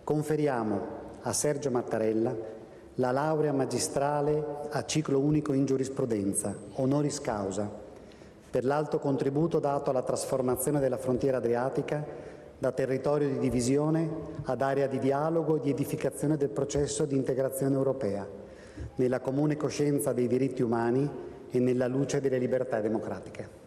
Conferiamo a Sergio Mattarella la laurea magistrale a ciclo unico in giurisprudenza, honoris causa, per l'alto contributo dato alla trasformazione della frontiera adriatica da territorio di divisione ad area di dialogo e di edificazione del processo di integrazione europea, nella comune coscienza dei diritti umani e nella luce delle libertà democratiche.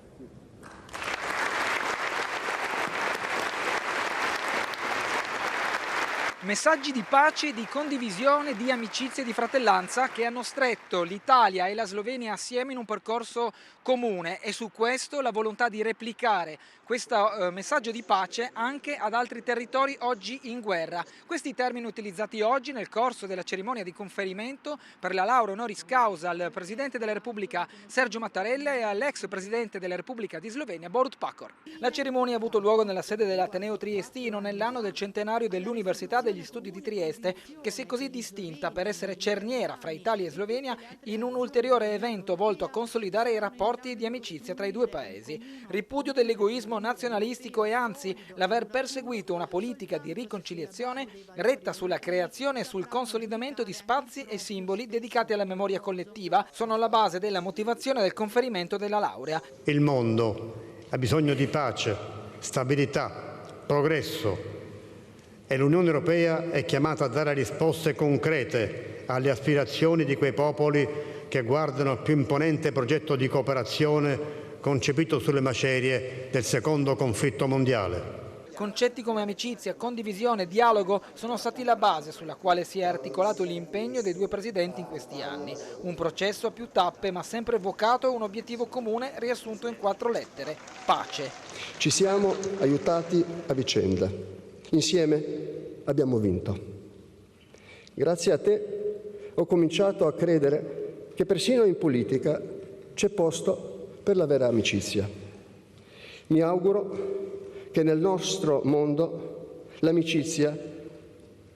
Messaggi di pace, di condivisione, di amicizia e di fratellanza che hanno stretto l'Italia e la Slovenia assieme in un percorso comune, e su questo la volontà di replicare questo messaggio di pace anche ad altri territori oggi in guerra. Questi termini utilizzati oggi nel corso della cerimonia di conferimento per la laurea honoris causa al Presidente della Repubblica Sergio Mattarella e all'ex Presidente della Repubblica di Slovenia Borut Pahor. La cerimonia ha avuto luogo nella sede dell'Ateneo Triestino nell'anno del centenario dell'Università degli Studi di Trieste, che si è così distinta per essere cerniera fra Italia e Slovenia in un ulteriore evento volto a consolidare i rapporti di amicizia tra i due paesi. Ripudio dell'egoismo nazionalistico e anzi l'aver perseguito una politica di riconciliazione retta sulla creazione e sul consolidamento di spazi e simboli dedicati alla memoria collettiva sono alla base della motivazione del conferimento della laurea. Il mondo ha bisogno di pace, stabilità, progresso, e l'Unione Europea è chiamata a dare risposte concrete alle aspirazioni di quei popoli che guardano al più imponente progetto di cooperazione concepito sulle macerie del secondo conflitto mondiale. Concetti come amicizia, condivisione e dialogo sono stati la base sulla quale si è articolato l'impegno dei due presidenti in questi anni. Un processo a più tappe ma sempre vocato a un obiettivo comune riassunto in 4 lettere: pace. Ci siamo aiutati a vicenda. Insieme abbiamo vinto. Grazie a te ho cominciato a credere che persino in politica c'è posto per la vera amicizia. Mi auguro che nel nostro mondo l'amicizia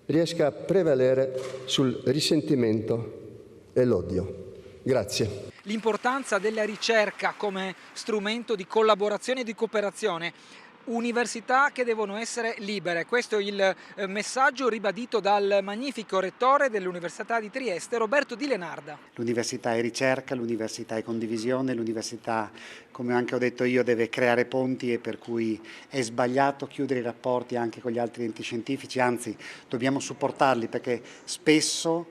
riesca a prevalere sul risentimento e l'odio. Grazie. L'importanza della ricerca come strumento di collaborazione e di cooperazione. Università che devono essere libere, questo è il messaggio ribadito dal magnifico rettore dell'Università di Trieste, Roberto Di Lenarda. L'università è ricerca, l'università è condivisione, l'università, come anche ho detto io, deve creare ponti, e per cui è sbagliato chiudere i rapporti anche con gli altri enti scientifici, anzi dobbiamo supportarli, perché spesso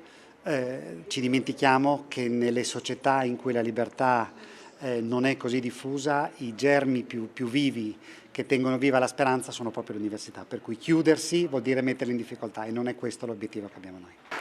ci dimentichiamo che nelle società in cui la libertà non è così diffusa, i germi più vivi che tengono viva la speranza sono proprio l'università, per cui chiudersi vuol dire metterli in difficoltà, e non è questo l'obiettivo che abbiamo noi.